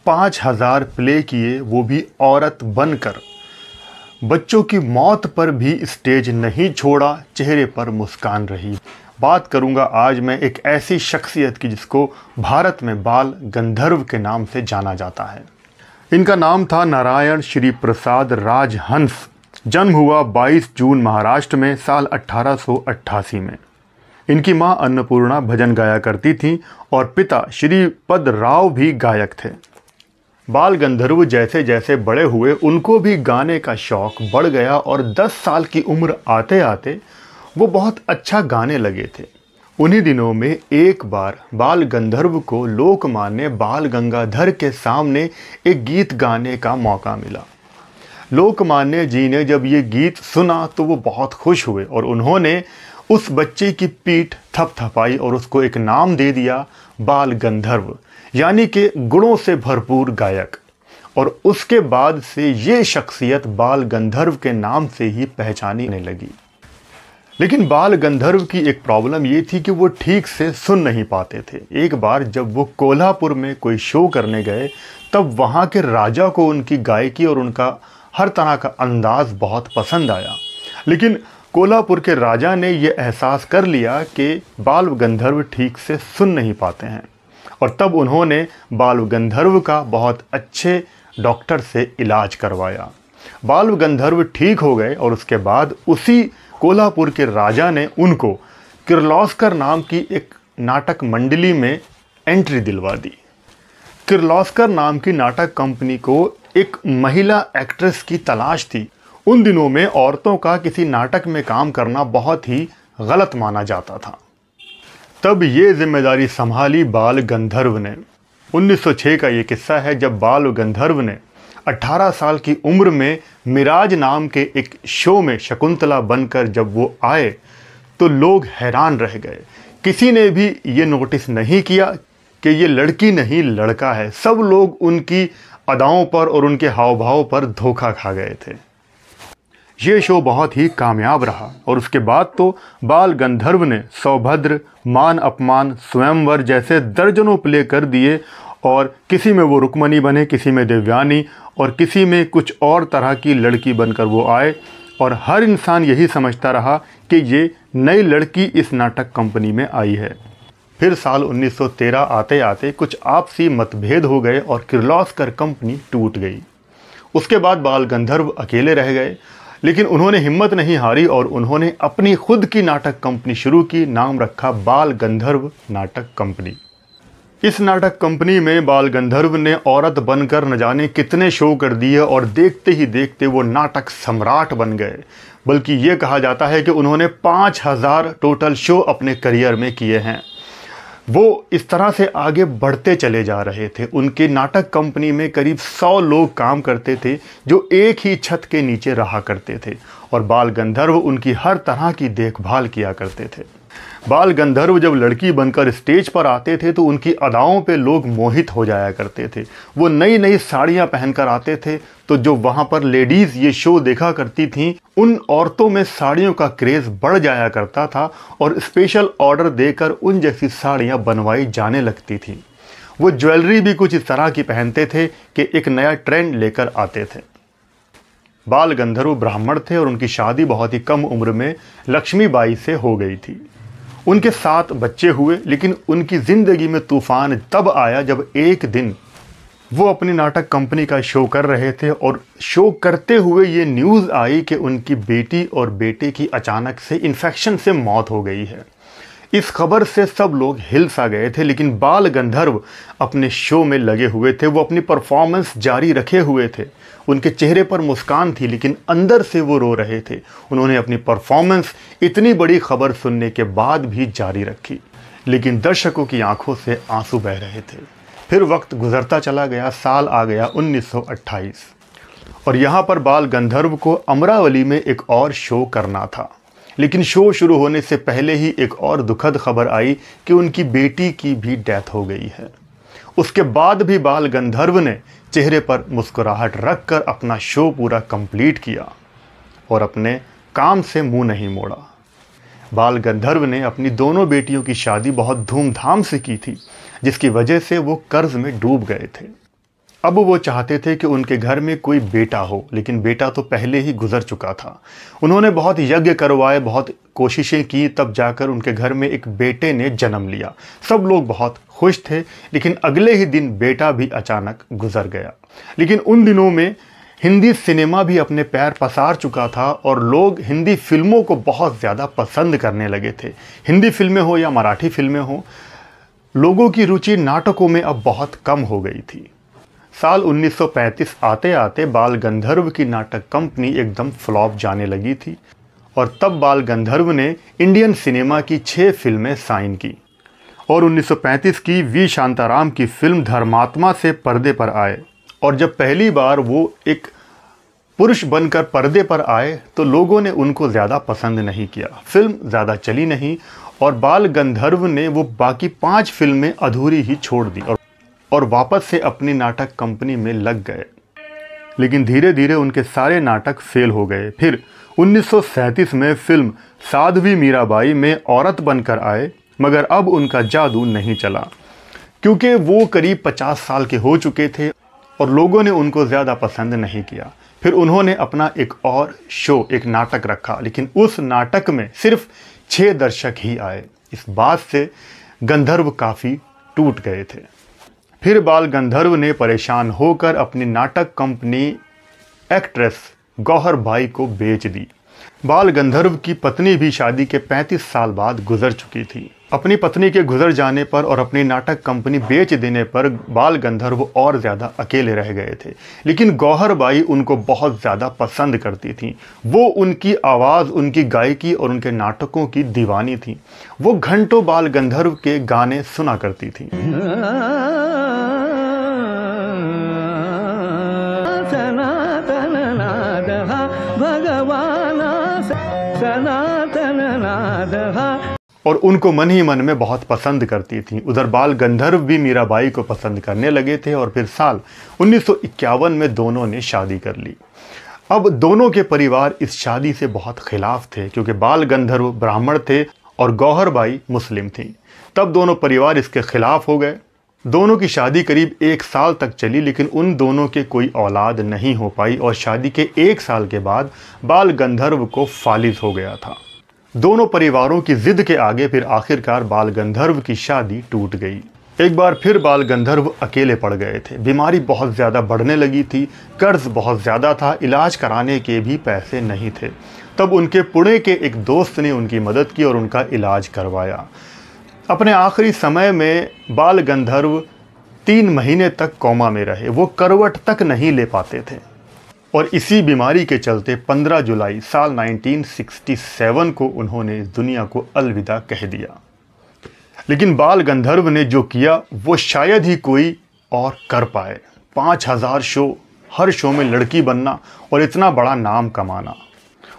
5000 play किए, वो भी औरत बनकर। बच्चों की मौत पर भी स्टेज नहीं छोड़ा, चेहरे पर मुस्कान रही। बात करूंगा आज मैं एक ऐसी शख्सियत की जिसको भारत में बाल गंधर्व के नाम से जाना जाता है। इनका नाम था नारायण श्री प्रसाद राजहंस। जन्म हुआ 22 जून महाराष्ट्र में साल 1888 में। इनकी मां अन्नपूर्णा भजन गाया करती थीं और पिता श्रीपद राव भी गायक थे। बाल गंधर्व जैसे जैसे बड़े हुए उनको भी गाने का शौक बढ़ गया और 10 साल की उम्र आते आते वो बहुत अच्छा गाने लगे थे। उन्हीं दिनों में एक बार बाल गंधर्व को लोकमान्य बाल गंगाधर के सामने एक गीत गाने का मौका मिला। लोकमान्य जी ने जब ये गीत सुना तो वो बहुत खुश हुए और उन्होंने उस बच्चे की पीठ थपथपाई और उसको एक नाम दे दिया, बाल गंधर्व, यानी कि गुणों से भरपूर गायक। और उसके बाद से ये शख्सियत बाल गंधर्व के नाम से ही पहचानी जाने लगी। लेकिन बाल गंधर्व की एक प्रॉब्लम ये थी कि वो ठीक से सुन नहीं पाते थे। एक बार जब वो कोल्हापुर में कोई शो करने गए तब वहाँ के राजा को उनकी गायकी और उनका हर तरह का अंदाज बहुत पसंद आया। लेकिन कोल्हापुर के राजा ने यह एहसास कर लिया कि बाल गंधर्व ठीक से सुन नहीं पाते हैं और तब उन्होंने बाल गंधर्व का बहुत अच्छे डॉक्टर से इलाज करवाया। बाल गंधर्व ठीक हो गए और उसके बाद उसी कोल्हापुर के राजा ने उनको किर्लोस्कर नाम की एक नाटक मंडली में एंट्री दिलवा दी। किर्लोस्कर नाम की नाटक कंपनी को एक महिला एक्ट्रेस की तलाश थी। उन दिनों में औरतों का किसी नाटक में काम करना बहुत ही गलत माना जाता था। तब ये जिम्मेदारी संभाली बाल गंधर्व ने। 1906 का ये किस्सा है जब बाल गंधर्व ने 18 साल की उम्र में मिराज नाम के एक शो में शकुंतला बनकर जब वो आए तो लोग हैरान रह गए। किसी ने भी ये नोटिस नहीं किया कि ये लड़की नहीं लड़का है। सब लोग उनकी अदाओं पर और उनके हाव भाव पर धोखा खा गए थे। ये शो बहुत ही कामयाब रहा और उसके बाद तो बाल गंधर्व ने सौभद्र, मान अपमान, स्वयंवर जैसे दर्जनों प्ले कर दिए और किसी में वो रुक्मणी बने, किसी में देवयानी और किसी में कुछ और तरह की लड़की बनकर वो आए और हर इंसान यही समझता रहा कि ये नई लड़की इस नाटक कंपनी में आई है। फिर साल 1913 आते आते कुछ आपसी मतभेद हो गए और किर्लोस्कर कंपनी टूट गई। उसके बाद बाल गंधर्व अकेले रह गए, लेकिन उन्होंने हिम्मत नहीं हारी और उन्होंने अपनी खुद की नाटक कंपनी शुरू की। नाम रखा बाल गंधर्व नाटक कंपनी। इस नाटक कंपनी में बाल गंधर्व ने औरत बनकर न जाने कितने शो कर दिए और देखते ही देखते वो नाटक सम्राट बन गए। बल्कि ये कहा जाता है कि उन्होंने 5000 टोटल शो अपने करियर में किए हैं। वो इस तरह से आगे बढ़ते चले जा रहे थे। उनके नाटक कंपनी में करीब 100 लोग काम करते थे जो एक ही छत के नीचे रहा करते थे और बाल गंधर्व उनकी हर तरह की देखभाल किया करते थे। बाल गंधर्व जब लड़की बनकर स्टेज पर आते थे तो उनकी अदाओं पे लोग मोहित हो जाया करते थे। वो नई नई साड़ियाँ पहनकर आते थे तो जो वहाँ पर लेडीज़ ये शो देखा करती थीं उन औरतों में साड़ियों का क्रेज़ बढ़ जाया करता था और स्पेशल ऑर्डर देकर उन जैसी साड़ियाँ बनवाई जाने लगती थीं। वो ज्वेलरी भी कुछ इस तरह की पहनते थे कि एक नया ट्रेंड लेकर आते थे। बाल गंधर्व ब्राह्मण थे और उनकी शादी बहुत ही कम उम्र में लक्ष्मीबाई से हो गई थी। उनके 7 बच्चे हुए, लेकिन उनकी ज़िंदगी में तूफ़ान तब आया जब एक दिन वो अपनी नाटक कंपनी का शो कर रहे थे और शो करते हुए ये न्यूज़ आई कि उनकी बेटी और बेटे की अचानक से इन्फेक्शन से मौत हो गई है। इस खबर से सब लोग हिल सा गए थे, लेकिन बाल गंधर्व अपने शो में लगे हुए थे। वो अपनी परफॉर्मेंस जारी रखे हुए थे। उनके चेहरे पर मुस्कान थी, लेकिन अंदर से वो रो रहे थे। उन्होंने अपनी परफॉर्मेंस इतनी बड़ी खबर सुनने के बाद भी जारी रखी, लेकिन दर्शकों की आंखों से आंसू बह रहे थे। फिर वक्त गुजरता चला गया। साल आ गया 1928 और यहाँ पर बाल गंधर्व को अमरावली में एक और शो करना था। लेकिन शो शुरू होने से पहले ही एक और दुखद खबर आई कि उनकी बेटी की भी डेथ हो गई है। उसके बाद भी बाल गंधर्व ने चेहरे पर मुस्कुराहट रखकर अपना शो पूरा कंप्लीट किया और अपने काम से मुंह नहीं मोड़ा। बाल गंधर्व ने अपनी दोनों बेटियों की शादी बहुत धूमधाम से की थी, जिसकी वजह से वो कर्ज में डूब गए थे। अब वो चाहते थे कि उनके घर में कोई बेटा हो, लेकिन बेटा तो पहले ही गुजर चुका था। उन्होंने बहुत यज्ञ करवाए, बहुत कोशिशें की, तब जाकर उनके घर में एक बेटे ने जन्म लिया। सब लोग बहुत खुश थे, लेकिन अगले ही दिन बेटा भी अचानक गुजर गया। लेकिन उन दिनों में हिंदी सिनेमा भी अपने पैर पसार चुका था और लोग हिंदी फिल्मों को बहुत ज़्यादा पसंद करने लगे थे। हिंदी फिल्में हो या मराठी फिल्में हो, लोगों की रुचि नाटकों में अब बहुत कम हो गई थी। साल 1935 आते आते बाल गंधर्व की नाटक कंपनी एकदम फ्लॉप जाने लगी थी और तब बाल गंधर्व ने इंडियन सिनेमा की 6 फिल्में साइन की और 1935 की वी शांताराम की फिल्म धर्मात्मा से पर्दे पर आए। और जब पहली बार वो एक पुरुष बनकर पर्दे पर आए तो लोगों ने उनको ज़्यादा पसंद नहीं किया, फिल्म ज़्यादा चली नहीं और बाल गंधर्व ने वो बाकी 5 फिल्में अधूरी ही छोड़ दी और वापस से अपनी नाटक कंपनी में लग गए। लेकिन धीरे धीरे उनके सारे नाटक फेल हो गए। फिर 1937 में फिल्म साध्वी मीराबाई में औरत बनकर आए, मगर अब उनका जादू नहीं चला क्योंकि वो करीब 50 साल के हो चुके थे और लोगों ने उनको ज़्यादा पसंद नहीं किया। फिर उन्होंने अपना एक और शो, एक नाटक रखा, लेकिन उस नाटक में सिर्फ 6 दर्शक ही आए। इस बात से गंधर्व काफ़ी टूट गए थे। फिर बाल गंधर्व ने परेशान होकर अपनी नाटक कंपनी एक्ट्रेस गौहर बाई को बेच दी। बाल गंधर्व की पत्नी भी शादी के 35 साल बाद गुजर चुकी थी। अपनी पत्नी के गुजर जाने पर और अपनी नाटक कंपनी बेच देने पर बाल गंधर्व और ज़्यादा अकेले रह गए थे। लेकिन गौहर बाई उनको बहुत ज़्यादा पसंद करती थी। वो उनकी आवाज़, उनकी गायकी और उनके नाटकों की दीवानी थी। वो घंटों बाल गंधर्व के गाने सुना करती थी। और उनको मन ही मन में बहुत पसंद करती थी। उधर बाल गंधर्व भी मीराबाई को पसंद करने लगे थे और फिर साल 1951 में दोनों ने शादी कर ली। अब दोनों के परिवार इस शादी से बहुत खिलाफ थे क्योंकि बाल गंधर्व ब्राह्मण थे और गौहर बाई मुस्लिम थी। तब दोनों परिवार इसके खिलाफ हो गए। दोनों की शादी करीब 1 साल तक चली, लेकिन उन दोनों के कोई औलाद नहीं हो पाई और शादी के 1 साल के बाद बाल गंधर्व को फालिज हो गया था। दोनों परिवारों की जिद के आगे फिर आखिरकार बाल गंधर्व की शादी टूट गई। एक बार फिर बाल गंधर्व अकेले पड़ गए थे। बीमारी बहुत ज़्यादा बढ़ने लगी थी, कर्ज बहुत ज़्यादा था, इलाज कराने के भी पैसे नहीं थे। तब उनके पुणे के एक दोस्त ने उनकी मदद की और उनका इलाज करवाया। अपने आखिरी समय में बाल गंधर्व 3 महीने तक कोमा में रहे। वो करवट तक नहीं ले पाते थे और इसी बीमारी के चलते 15 जुलाई साल 1967 को उन्होंने इस दुनिया को अलविदा कह दिया। लेकिन बाल गंधर्व ने जो किया वो शायद ही कोई और कर पाए। 5000 शो, हर शो में लड़की बनना और इतना बड़ा नाम कमाना।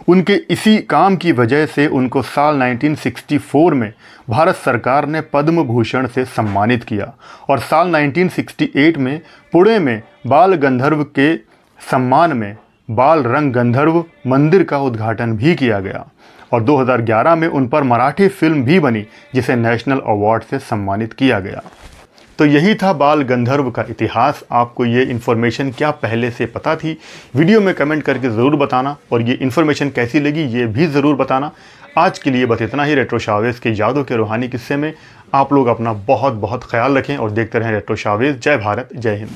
उनके इसी काम की वजह से उनको साल 1964 में भारत सरकार ने पद्म भूषण से सम्मानित किया और साल 1968 में पुणे में बाल गंधर्व के सम्मान में बाल रंग गंधर्व मंदिर का उद्घाटन भी किया गया और 2011 में उन पर मराठी फिल्म भी बनी जिसे नेशनल अवार्ड से सम्मानित किया गया। तो यही था बाल गंधर्व का इतिहास। आपको ये इन्फॉर्मेशन क्या पहले से पता थी? वीडियो में कमेंट करके ज़रूर बताना और ये इन्फॉर्मेशन कैसी लगी ये भी ज़रूर बताना। आज के लिए बस इतना ही। रेट्रो शावेज़ के यादों के रूहानी किस्से में आप लोग अपना बहुत बहुत ख्याल रखें और देखते रहें रेट्रो शावेज़। जय भारत, जय हिंद।